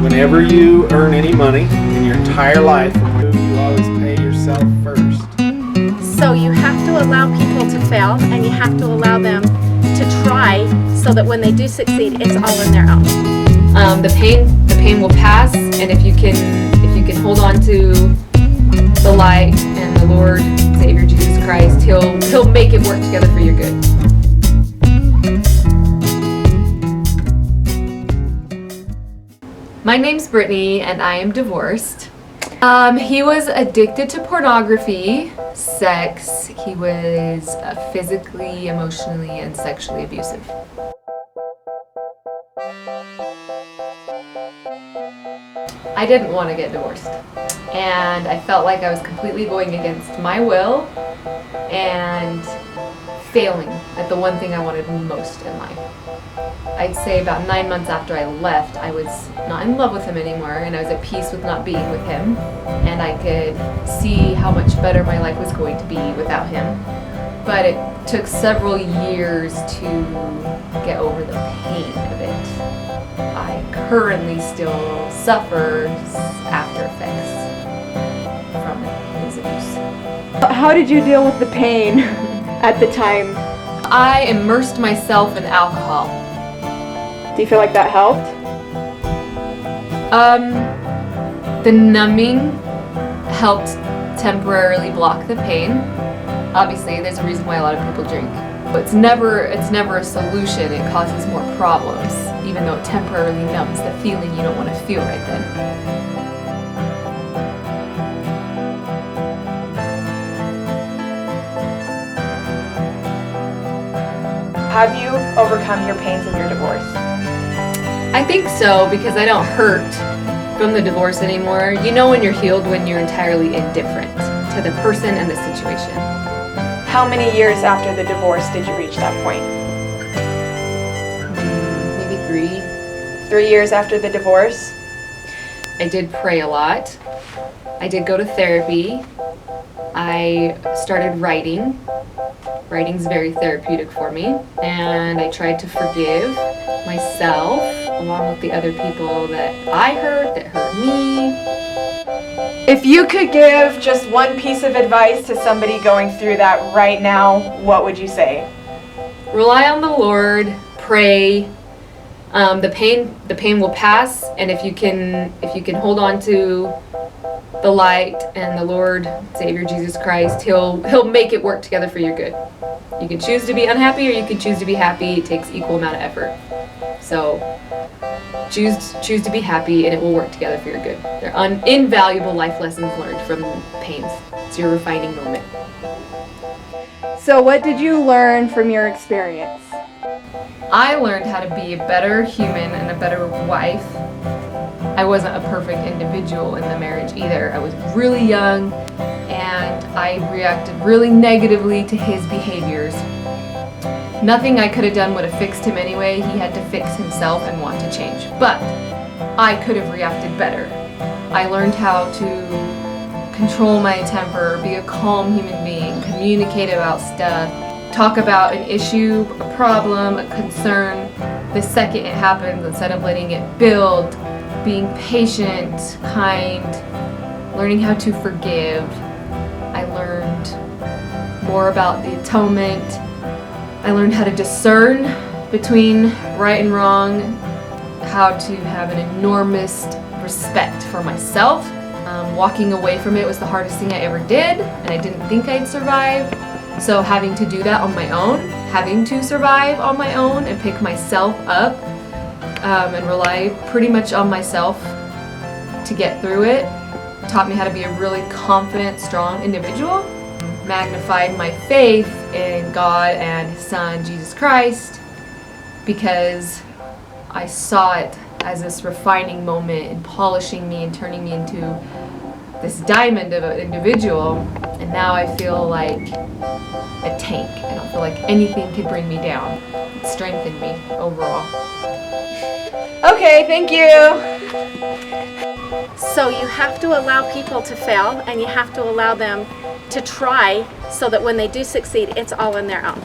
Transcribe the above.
Whenever you earn any money in your entire life, you always pay yourself first. So you have to allow people to fail, and you have to allow them to try, so that when they do succeed, it's all in their own. The pain will pass, and if you can hold on to the light and the Lord Savior Jesus Christ, He'll make it work together for your good. My name's Brittany, and I am divorced. He was addicted to pornography, sex. He was physically, emotionally, and sexually abusive. I didn't want to get divorced, and I felt like I was completely going against my will and failing at the one thing I wanted most in life. I'd say about 9 months after I left, I was not in love with him anymore, and I was at peace with not being with him, and I could see how much better my life was going to be without him. But it took several years to get over the pain of it. I currently still suffer after effects from his abuse. How did you deal with the pain at the time? I immersed myself in alcohol. Do you feel like that helped? The numbing helped temporarily block the pain. Obviously, there's a reason why a lot of people drink. But it's never a solution. It causes more problems, even though it temporarily numbs the feeling you don't want to feel right then. Have you overcome your pains of your divorce? I think so, because I don't hurt from the divorce anymore. You know when you're healed when you're entirely indifferent to the person and the situation. How many years after the divorce did you reach that point? Maybe 3. 3 years after the divorce? I did pray a lot. I did go to therapy. I started writing. Writing's very therapeutic for me. And I tried to forgive myself along with the other people that I hurt, that hurt me. If you could give just one piece of advice to somebody going through that right now, what would you say? Rely on the Lord, pray. The pain will pass, and if you can hold on to the light and the Lord Savior Jesus Christ, He'll make it work together for your good. You can choose to be unhappy, or you can choose to be happy. It takes equal amount of effort. So choose to be happy, and it will work together for your good. They're invaluable life lessons learned from pains. It's your refining moment. So what did you learn from your experience? I learned how to be a better human and a better wife. I wasn't a perfect individual in the marriage either. I was really young, and I reacted really negatively to his behaviors. Nothing I could have done would have fixed him anyway. He had to fix himself and want to change. But I could have reacted better. I learned how to control my temper, be a calm human being, communicate about stuff, talk about an issue, a problem, a concern the second it happens instead of letting it build, being patient, kind, learning how to forgive. I learned more about the atonement. I learned how to discern between right and wrong, how to have an enormous respect for myself. Walking away from it was the hardest thing I ever did, and I didn't think I'd survive. So having to do that on my own, having to survive on my own and pick myself up and rely pretty much on myself to get through it, taught me how to be a really confident, strong individual. Magnified my faith in God and His Son, Jesus Christ, because I saw it as this refining moment and polishing me and turning me into this diamond of an individual. And now I feel like a tank. I don't feel like anything could bring me down. It strengthened me overall. Okay, thank you. So you have to allow people to fail, and you have to allow them to try, so that when they do succeed, it's all in their own.